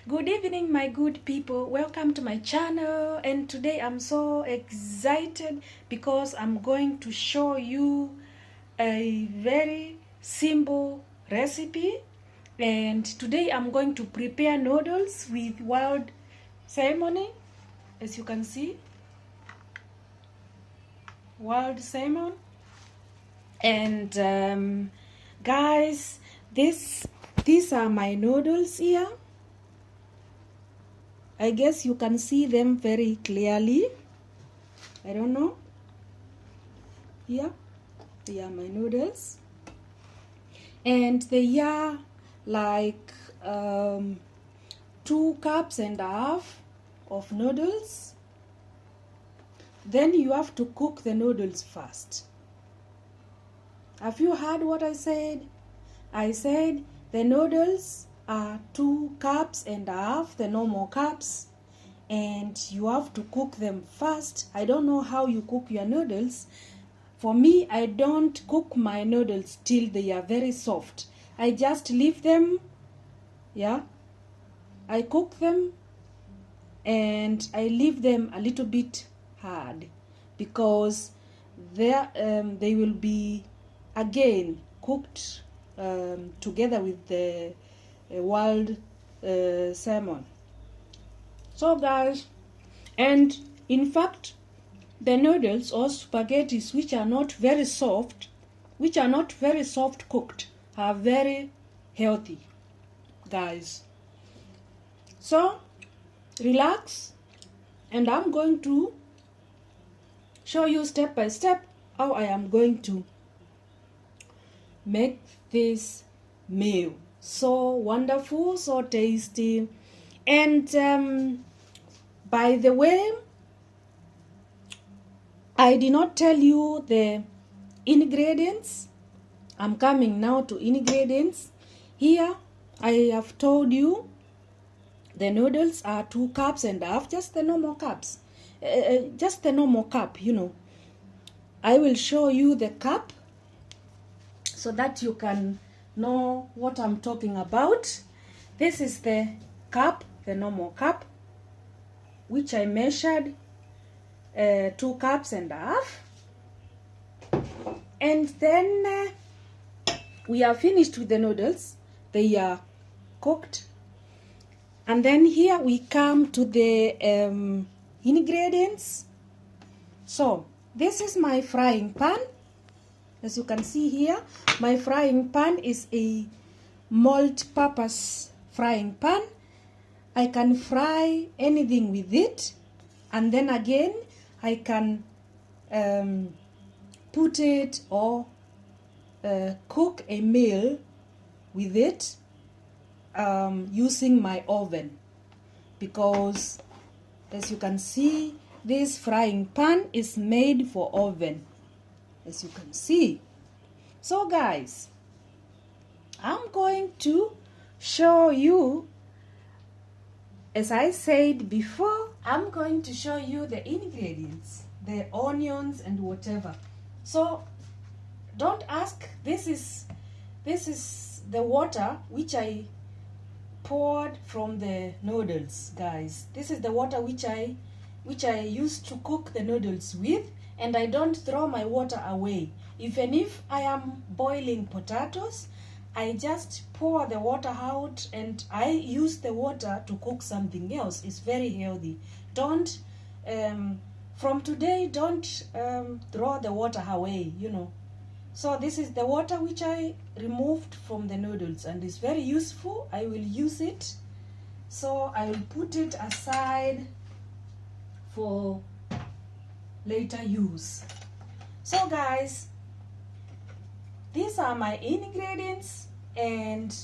Good evening, my good people. Welcome to my channel, and today I'm so excited because I'm going to show you a very simple recipe. And today I'm going to prepare noodles with wild salmon, as you can see, wild salmon. And guys, these are my noodles here. I guess you can see them very clearly. I don't know. Here, they are my noodles. And they are like 2.5 cups of noodles. Then you have to cook the noodles first. Have you heard what I said? I said the noodles are 2.5 cups, the normal cups, and you have to cook them first. I don't know how you cook your noodles. For me, I don't cook my noodles till they are very soft. I just leave them, yeah. I cook them and I leave them a little bit hard because they will be again cooked together with the wild salmon. So guys, and in fact, the noodles or spaghettis which are not very soft cooked are very healthy, guys. So relax, and I'm going to show you step by step how I am going to make this meal. So wonderful, so tasty. And by the way, I did not tell you the ingredients. I'm coming now to ingredients. Here I have told you the noodles are 2.5 cups, just the normal cups, just the normal cup, you know. I will show you the cup so that you can know what I'm talking about. This is the cup, the normal cup, which I measured 2.5 cups. And then we are finished with the noodles. They are cooked. And then here we come to the ingredients. So this is my frying pan. As you can see here, my frying pan is a multi-purpose frying pan. I can fry anything with it, and then again I can put it or cook a meal with it using my oven, because as you can see, this frying pan is made for oven, as you can see. So guys, I'm going to show you, as I said before, I'm going to show you the ingredients, the onions and whatever. So don't ask, this is the water which I poured from the noodles, guys. This is the water which I used to cook the noodles with, and I don't throw my water away. Even if I am boiling potatoes, I just pour the water out and I use the water to cook something else. It's very healthy. Don't from today, don't throw the water away, you know. So this is the water which I removed from the noodles, and it's very useful. I will use it. So I will put it aside for later use. So guys, these are my ingredients, and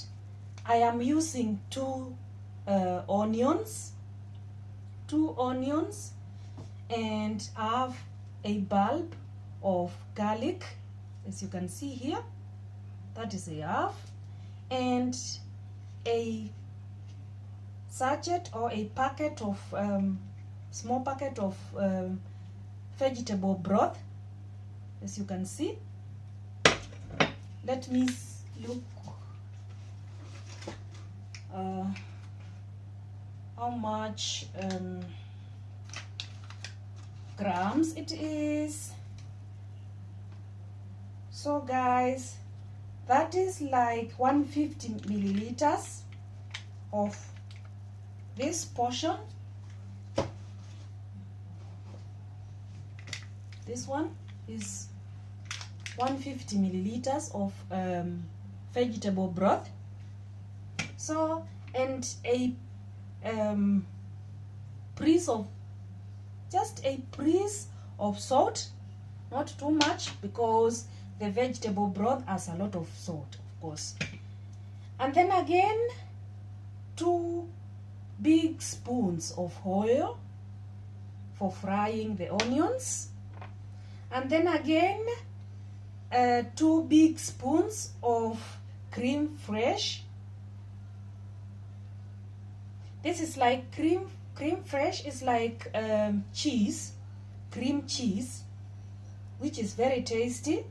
I am using two onions, and I have a bulb of garlic, as you can see here. That is a half, and a sachet or a packet of small packet of vegetable broth, as you can see. Let me look. how much grams it is. So guys, that is like 150 milliliters of this portion. This one is 150 milliliters of vegetable broth. So, and a just a piece of salt, not too much, because the vegetable broth has a lot of salt, of course. And then again, 2 big spoons of oil for frying the onions. And then again, 2 big spoons of cream fresh. This is like cream fresh is like cheese, cream cheese, which is very tasty.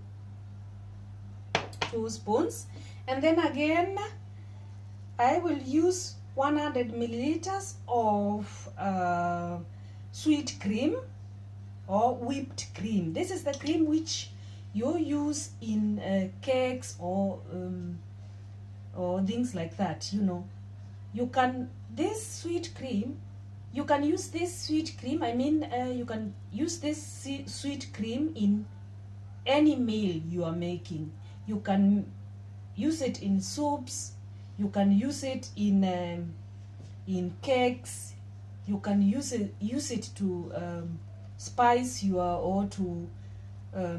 2 spoons. And then again, I will use 100 milliliters of sweet cream or whipped cream. This is the cream which you use in cakes or things like that, you know. You can use this sweet cream, I mean, you can use this sweet cream in any meal you are making. You can use it in soups, you can use it in cakes, you can use it to spice your, or to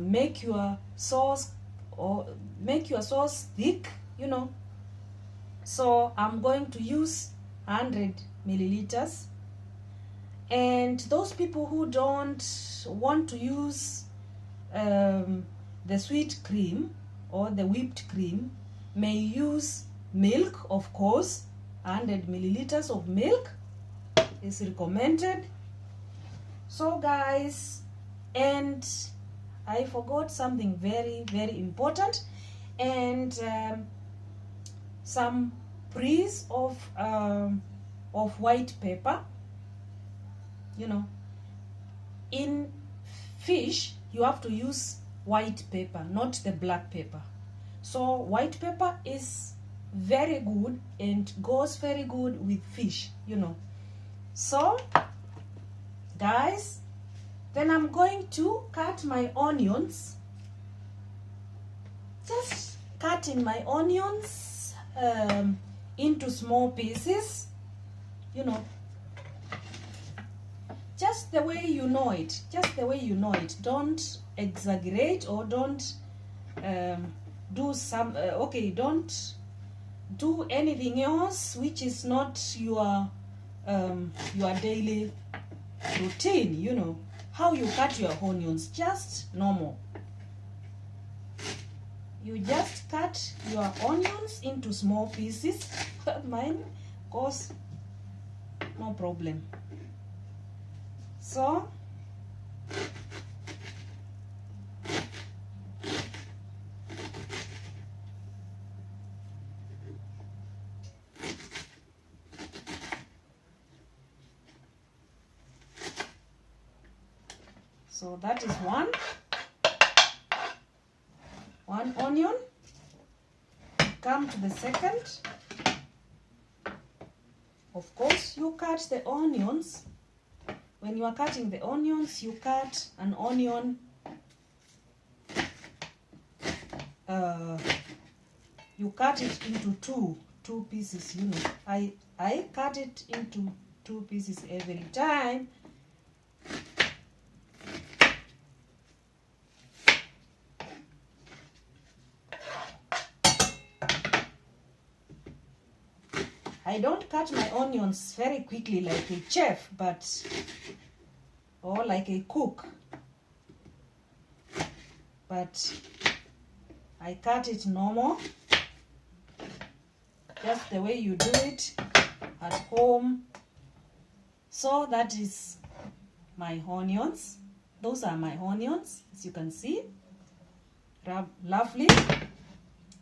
make your sauce, or make your sauce thick, you know. So I'm going to use 100 milliliters. And those people who don't want to use the sweet cream or the whipped cream may use milk, of course. 100 milliliters of milk is recommended. So guys, and I forgot something very, very important, and some piece of white pepper. You know, in fish you have to use white pepper, not the black pepper. So white pepper is very good and goes very good with fish, you know. So guys, then I'm going to cut my onions. Just cutting my onions into small pieces, you know, just the way you know it, just the way you know it. Don't exaggerate, or don't do some okay, don't do anything else which is not your daily routine, you know. How you cut your onions, just normal. You just cut your onions into small pieces. Mine goes no problem. So that is one onion. Come to the second. Of course, you cut the onions. When you are cutting the onions, you cut an onion you cut it into two pieces, you know. I cut it into 2 pieces every time. I don't cut my onions very quickly like a chef, or like a cook, but I cut it normal, just the way you do it at home. So that is my onions. Those are my onions, as you can see. Lovely.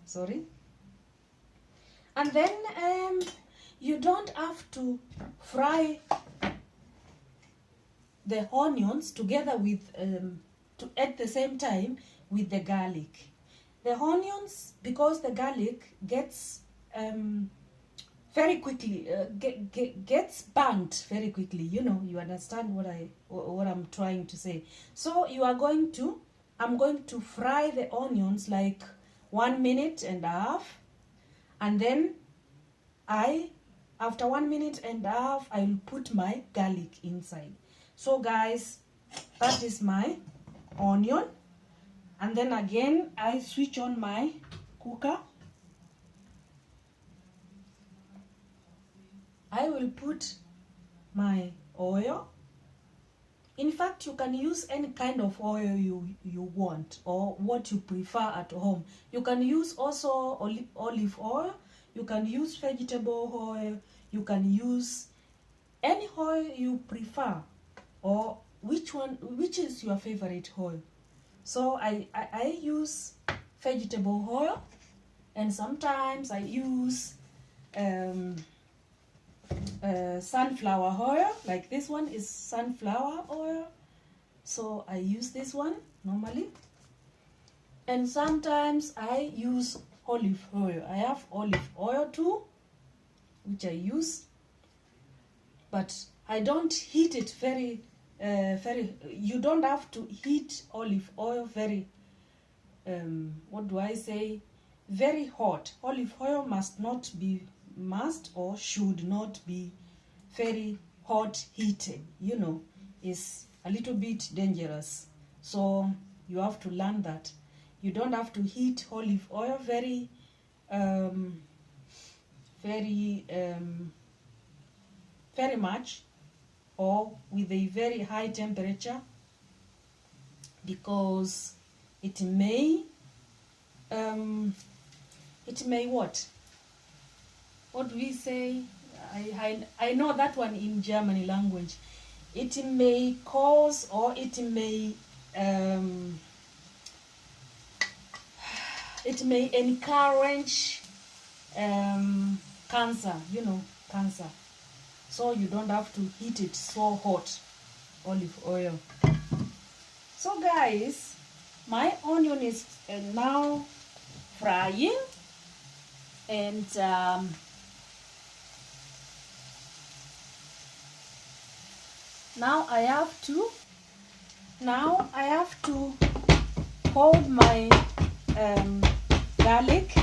Sorry. And then you don't have to fry the onions together with at the same time with the garlic. The onions, because the garlic gets very quickly gets burnt very quickly. You understand what I'm trying to say. So I'm going to fry the onions like 1 minute and a half, and then after 1 minute and a half, I'll put my garlic inside. So guys, that is my onion. And then again, I switch on my cooker. I will put my oil. In fact, you can use any kind of oil you want, or what you prefer at home. You can use also olive oil. You can use vegetable oil. You can use any oil you prefer, or which is your favorite oil. So I use vegetable oil, and sometimes I use sunflower oil. Like this one is sunflower oil, so I use this one normally. And sometimes I use olive oil. I have olive oil too, which I use, but I don't heat it very you don't have to heat olive oil very what do I say, very hot. Olive oil should not be very hot heated. It's a little bit dangerous. So you have to learn that. You don't have to heat olive oil very much, or with a very high temperature, because it may what do we say? I know that one in German language. It may cause, or it may encourage cancer, cancer. So you don't have to heat it so hot, olive oil. So guys, my onion is now frying, and now I have to hold my garlic,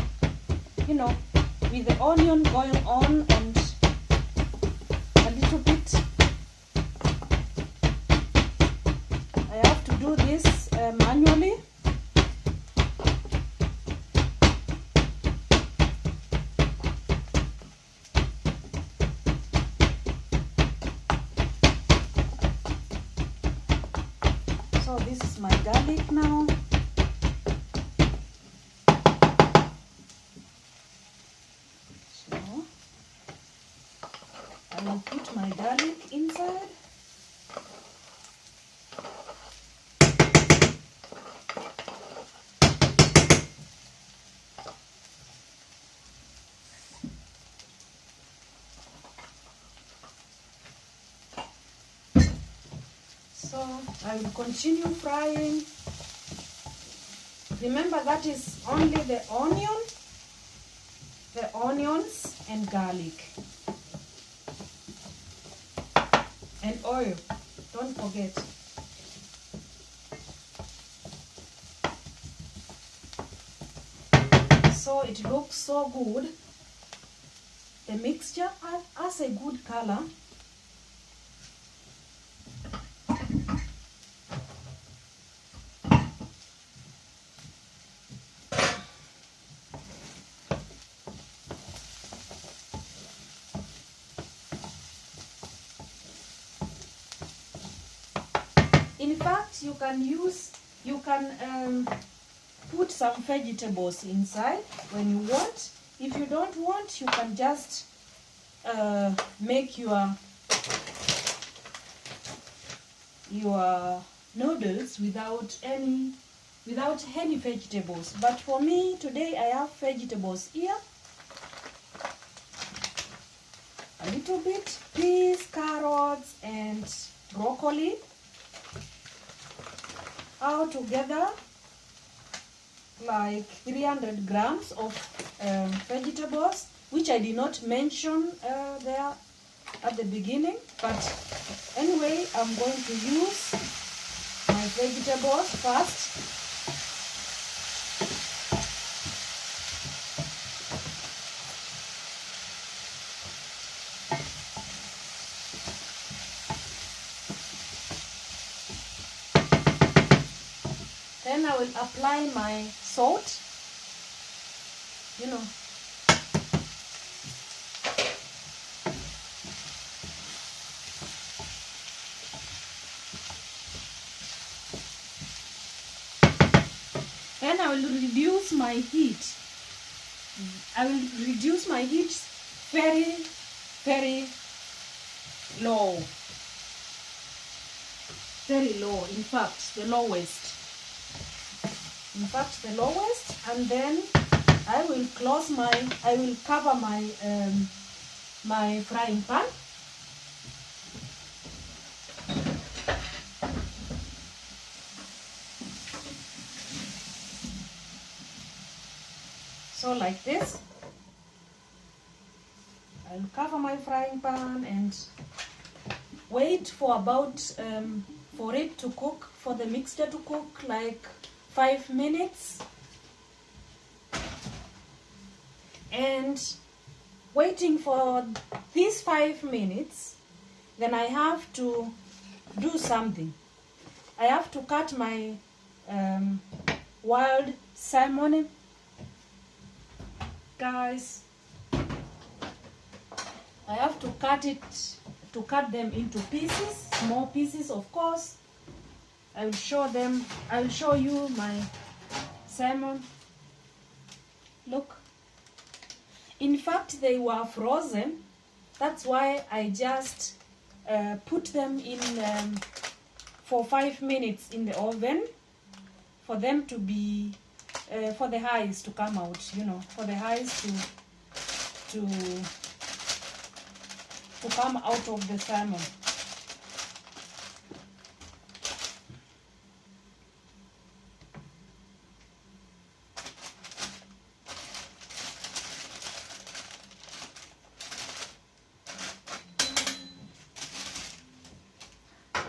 with the onion going on, and a little bit. I have to do this manually. So this is my garlic now. So I will put my garlic inside. So I will continue frying. Remember, that is only the onions and garlic and oil. Don't forget. So it looks so good. The mixture has a good color. In fact, you can put some vegetables inside when you want. If you don't want, you can just make your noodles without any vegetables. But for me today, I have vegetables here. little bit peas, carrots, and broccoli all together, like 300 grams of vegetables, which I did not mention there at the beginning, but anyway, I'm going to use my vegetables first. Then I will apply my salt, you know. Then I will reduce my heat. I will reduce my heat very, very low. Very low, in fact, the lowest. And then I will cover my my frying pan. So like this, I'll cover my frying pan and wait for about for it to cook, for the mixture to cook, like 5 minutes. And waiting for these 5 minutes, then I have to do something. I have to cut my wild salmon, guys. I have to cut them into pieces, small pieces, of course. I will show you my salmon. Look. In fact, they were frozen. That's why I just put them in for 5 minutes in the oven for them to be, for the eyes to come out, you know, for the eyes to come out of the salmon.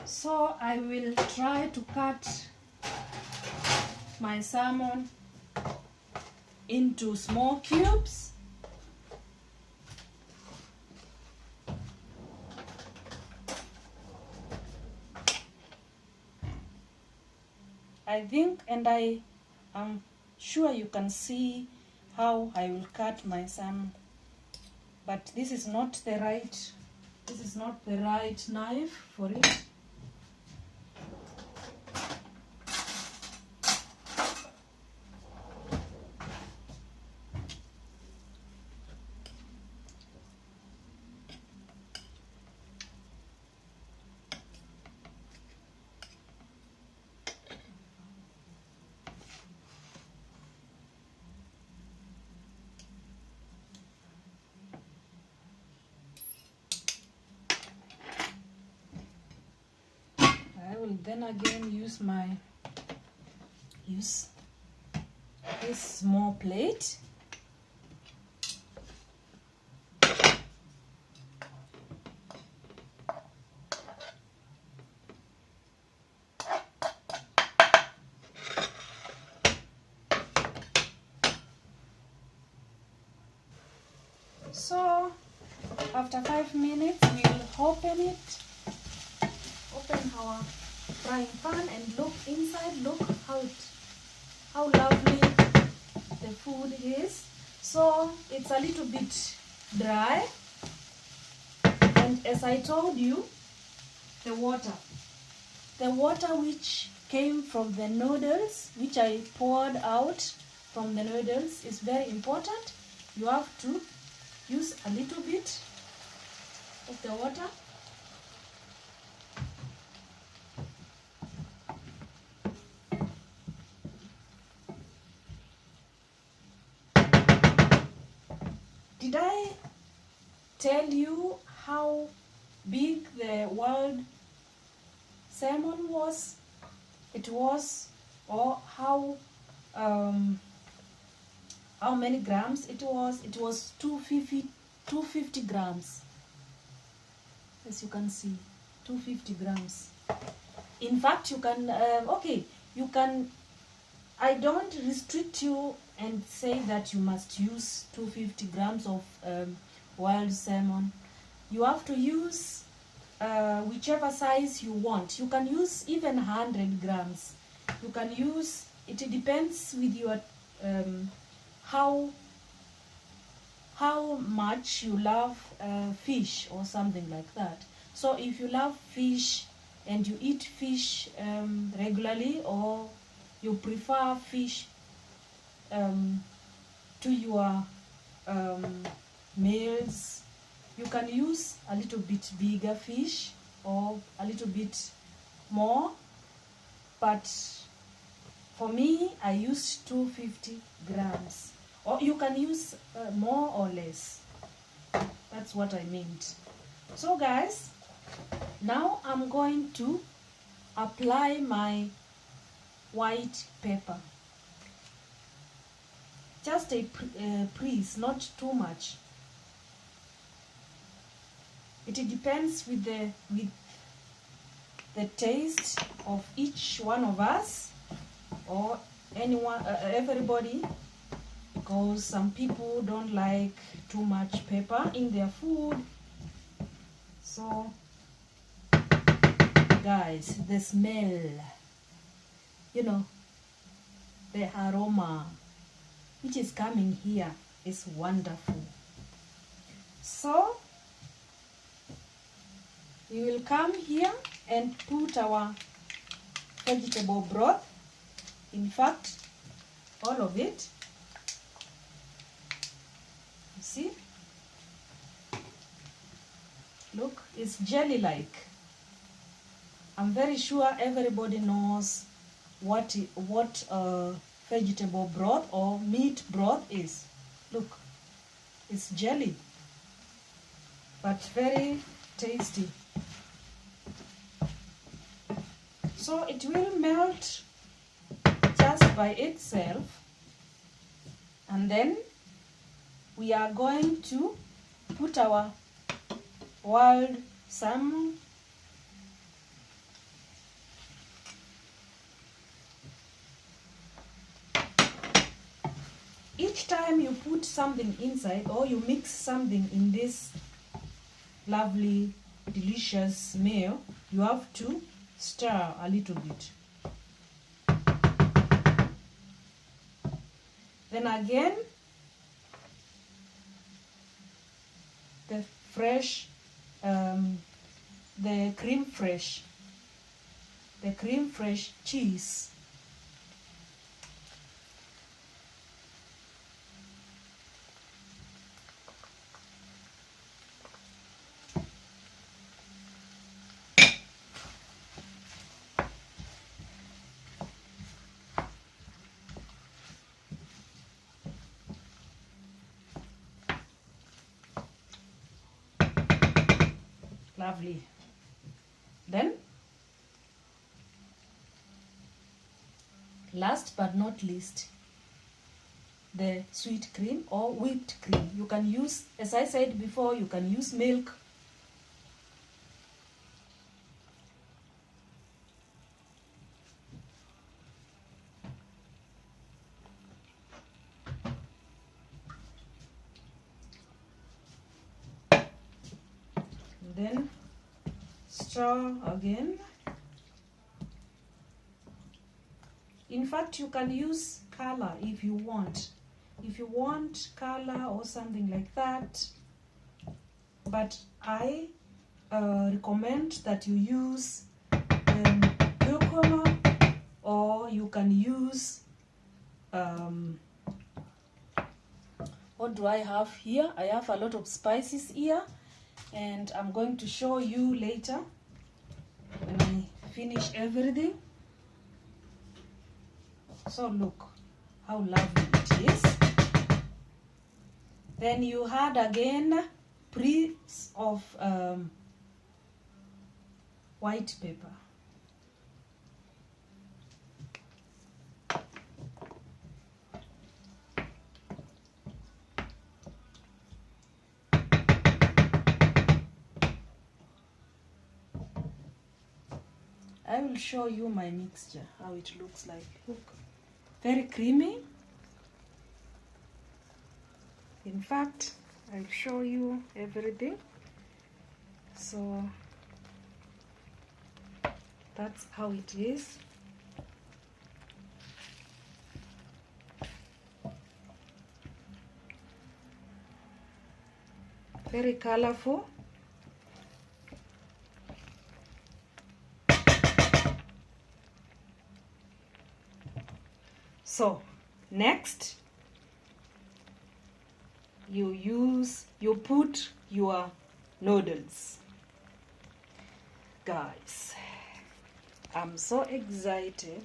So I will try to cut my salmon into small cubes. I think, and I am sure you can see how I will cut my salmon, but this is not the right knife for it. Then again use this small plate. So after 5 minutes we will open our frying pan and look inside. Look how lovely the food is. So it's a little bit dry, and as I told you, the water which came from the noodles, which I poured out from the noodles, is very important. You have to use a little bit of the water. tell you how big the wild salmon was. It was, or how many grams it was. It was 250 grams. As you can see, 250 grams. In fact, you can, okay, you can, I don't restrict you and say that you must use 250 grams of wild salmon. You have to use whichever size you want. You can use even 100 grams. You can use, it depends with your, how much you love fish or something like that. So if you love fish and you eat fish regularly, or you prefer fish to your meals, you can use a little bit bigger fish or a little bit more. But for me, I use 250 grams. Or you can use more or less. That's what I meant. So guys, now I'm going to apply my white pepper. Just a press, not too much. It depends with the taste of each one of us, or anyone, everybody, because some people don't like too much pepper in their food. So guys, the smell, you know, the aroma which is coming here is wonderful. So we will come here and put our vegetable broth. In fact, all of it. You see? Look, it's jelly-like. I'm very sure everybody knows what vegetable broth or meat broth is. Look, it's jelly, but very tasty. So it will melt just by itself, and then we are going to put our wild salmon. Each time you put something inside, or you mix something in this lovely, delicious meal, you have to stir a little bit. Then again, the fresh, the cream fresh cheese. Lovely. Then, last but not least, the sweet cream or whipped cream. You can use, as I said before, you can use milk. Then stir again. In fact, you can use color if you want. If you want color or something like that. But I recommend that you use curcuma, or you can use, what do I have here? I have a lot of spices here, and I'm going to show you later when I finish everything. So look how lovely it is. Then you add again piece of white pepper. I will show you my mixture, how it looks like. Look, very creamy. In fact, I'll show you everything. So that's how it is. Very colorful. So next, you put your noodles. Guys, I'm so excited.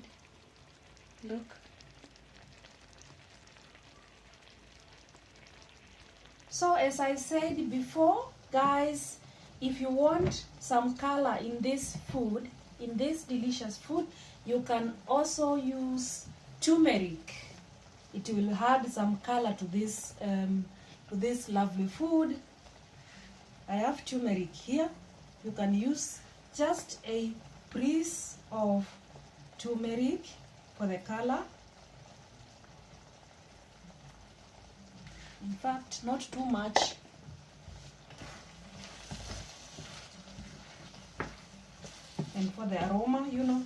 Look. So as I said before, guys, if you want some color in this food, in this delicious food, you can also use turmeric. It will add some color to this lovely food. I have turmeric here. You can use just a piece of turmeric for the color. In fact, not too much. And for the aroma, you know.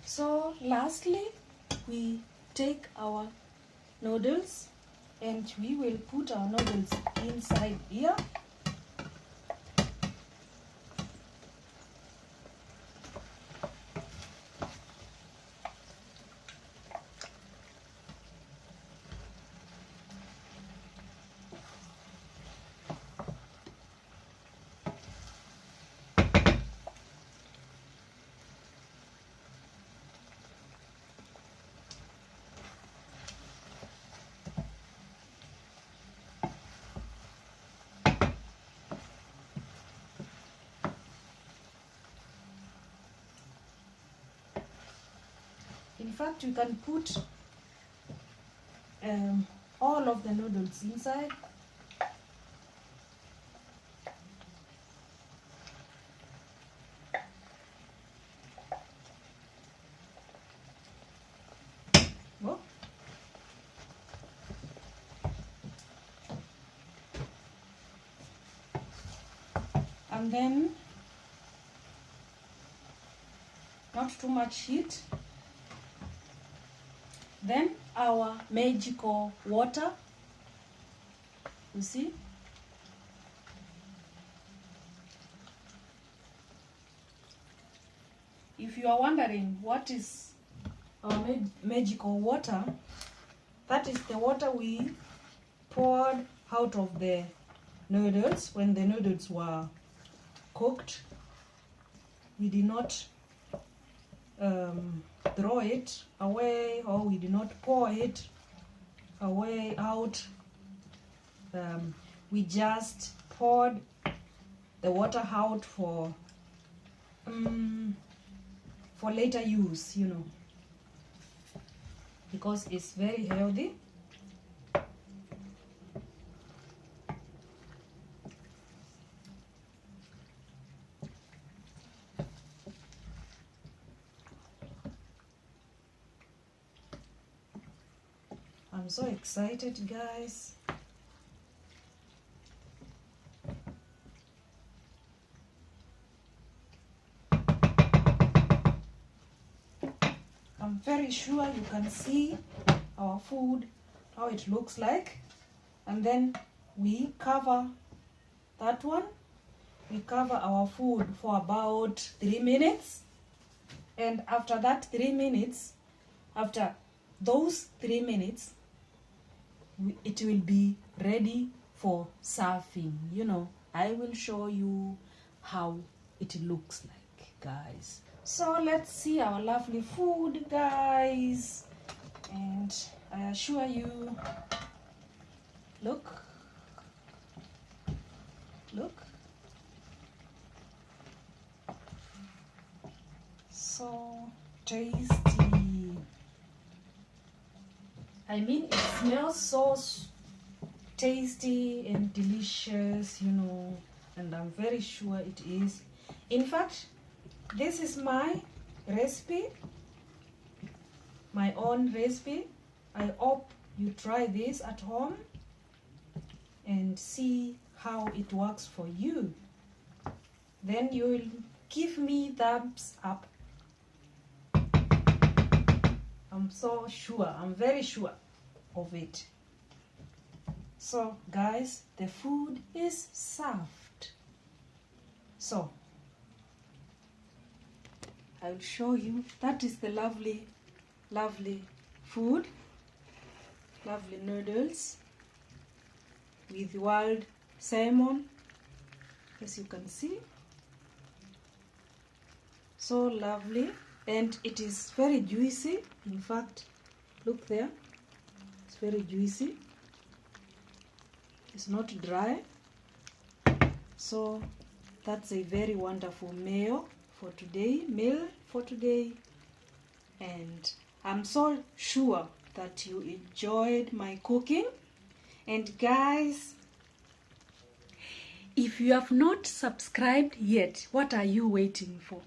So lastly, we take our noodles and we will put our noodles inside here. In fact, you can put all of the noodles inside. Oh. And then, not too much heat. Then our magical water, you see. If you are wondering what is our magical water, that is the water we poured out of the noodles when the noodles were cooked. We did not throw it away, or we did not pour it away out. We just poured the water out for later use, you know, because it's very healthy. I'm so excited, guys. I'm very sure you can see our food, how it looks like. And then we cover that one. We cover our food for about 3 minutes. And after that 3 minutes, after those 3 minutes, it will be ready for serving. You know, I will show you how it looks like, guys. So let's see our lovely food, guys, and I assure you, look, so tasty. I mean, it smells so tasty and delicious, you know, and I'm very sure it is. In fact, this is my recipe, my own recipe. I hope you try this at home and see how it works for you. Then you will give me thumbs up. I'm so sure, I'm very sure of it. So guys, the food is served. So I'll show you. That is the lovely food, lovely noodles with wild salmon, as you can see. So lovely, and it is very juicy. In fact, look there, it's very juicy, it's not dry. So that's a very wonderful meal for today, and I'm so sure that you enjoyed my cooking. And guys, if you have not subscribed yet, what are you waiting for?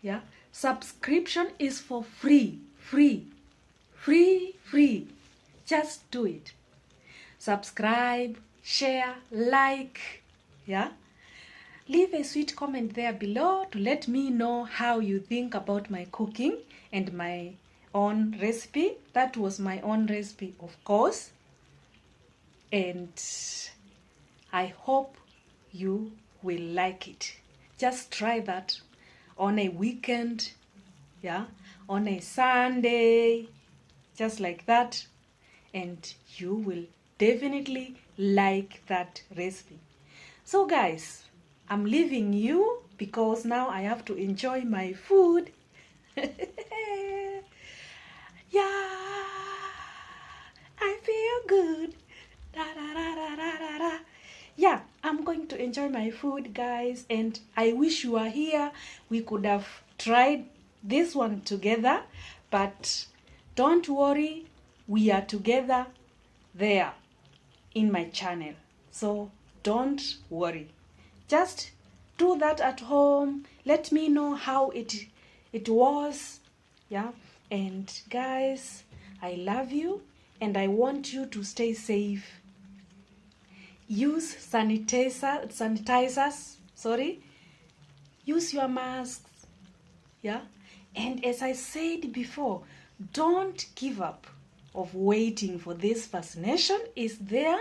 Yeah, subscription is for free. Just do it. Subscribe, share, like, yeah. Leave a sweet comment there below to let me know how you think about my cooking and my own recipe. That was my own recipe, of course. And I hope you will like it. Just try that on a weekend, yeah, on a Sunday, just like that, and you will definitely like that recipe. So guys, I'm leaving you because now I have to enjoy my food. Yeah, I feel good. Da, da, da, da, da, da, da. Yeah, I'm going to enjoy my food, guys, and I wish you were here. We could have tried this one together, but don't worry, we are together there in my channel. So don't worry. Just do that at home. Let me know how it was. Yeah, and guys, I love you and I want you to stay safe. Use sanitizers, sorry. Use your masks, yeah. And as I said before, don't give up of waiting for this vaccination. Is there.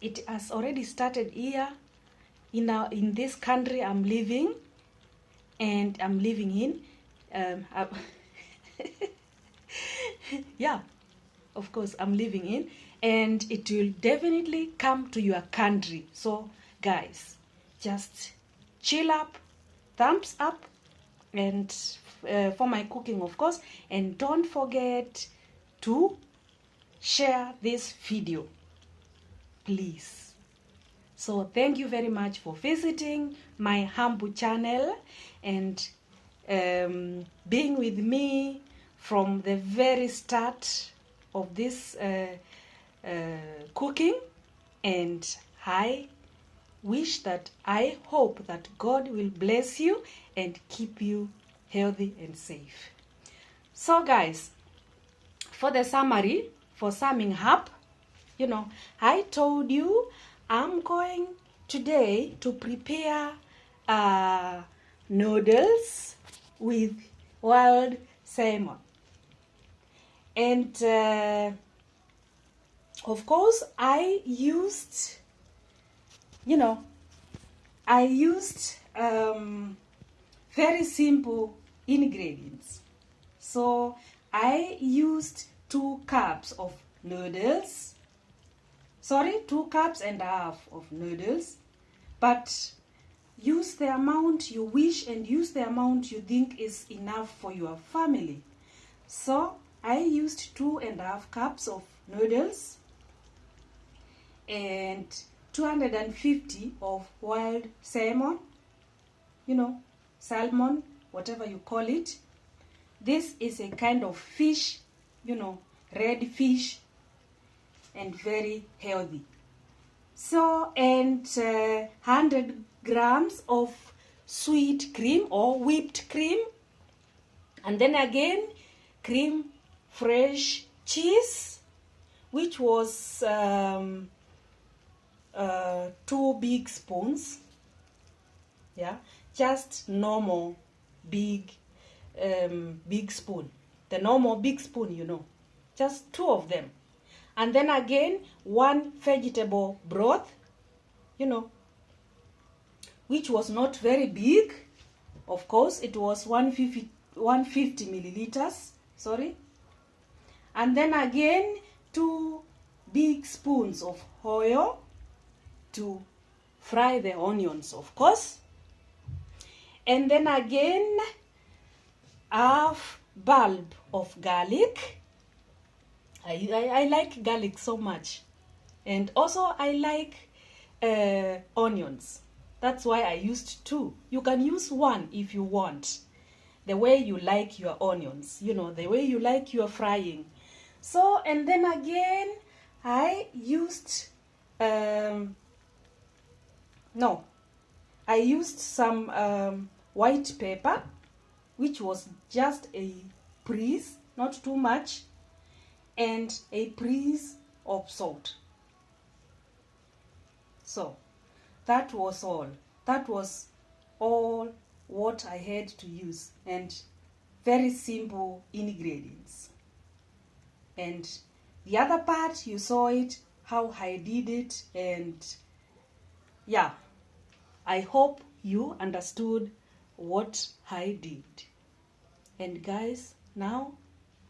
It has already started here in this country I'm living in. Yeah, of course I'm living in, and it will definitely come to your country. So guys, just chill up, thumbs up, and for my cooking, of course, and don't forget to share this video, please. So thank you very much for visiting my humble channel and being with me from the very start of this cooking. And I hope that God will bless you and keep you healthy and safe. So guys, for the summary, for summing up, you know, I told you I'm going today to prepare noodles with wild salmon. And of course I used, very simple ingredients. So I used 2 cups of noodles. Sorry, 2 cups and a half of noodles. But use the amount you wish and use the amount you think is enough for your family. So I used 2.5 cups of noodles and 250 of wild salmon, salmon, whatever you call it. This is a kind of fish, red fish, and very healthy. So, and 100 grams of sweet cream or whipped cream, and then again cream fresh cheese, which was 2 big spoons. Yeah, just normal big spoon, the normal big spoon, just 2 of them. And then again 1 vegetable broth, which was not very big. Of course, it was 150 milliliters, sorry. And then again 2 big spoons of oil to fry the onions, of course. And then again half bulb of garlic. I like garlic so much. And also I like onions. That's why I used 2. You can use 1 if you want. The way you like your onions, the way you like your frying. So, and then again, I used, I used some white pepper, which was just a piece, not too much, and a piece of salt. So, that was all. That was all what I had to use, and very simple ingredients. And the other part, you saw it, how I did it, and yeah, I hope you understood what I did. And guys, now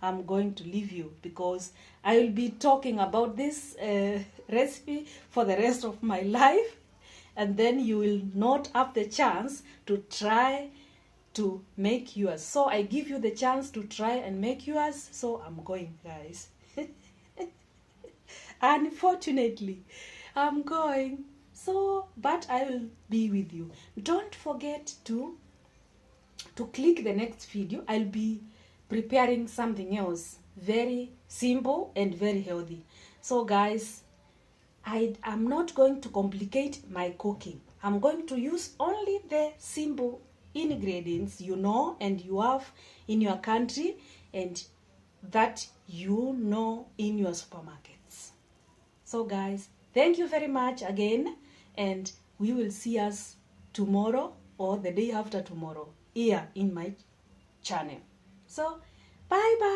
I'm going to leave you because I will be talking about this recipe for the rest of my life, and then you will not have the chance to try to make yours. So I give you the chance to try and make yours. So I'm going, guys. Unfortunately, I'm going. So, but I will be with you. Don't forget to click the next video. I'll be preparing something else, very simple and very healthy. So guys, I'm not going to complicate my cooking. I'm going to use only the simple ingredients and you have in your country and that in your supermarkets. So guys, thank you very much again, and we will see us tomorrow or the day after tomorrow here in my channel. So bye bye.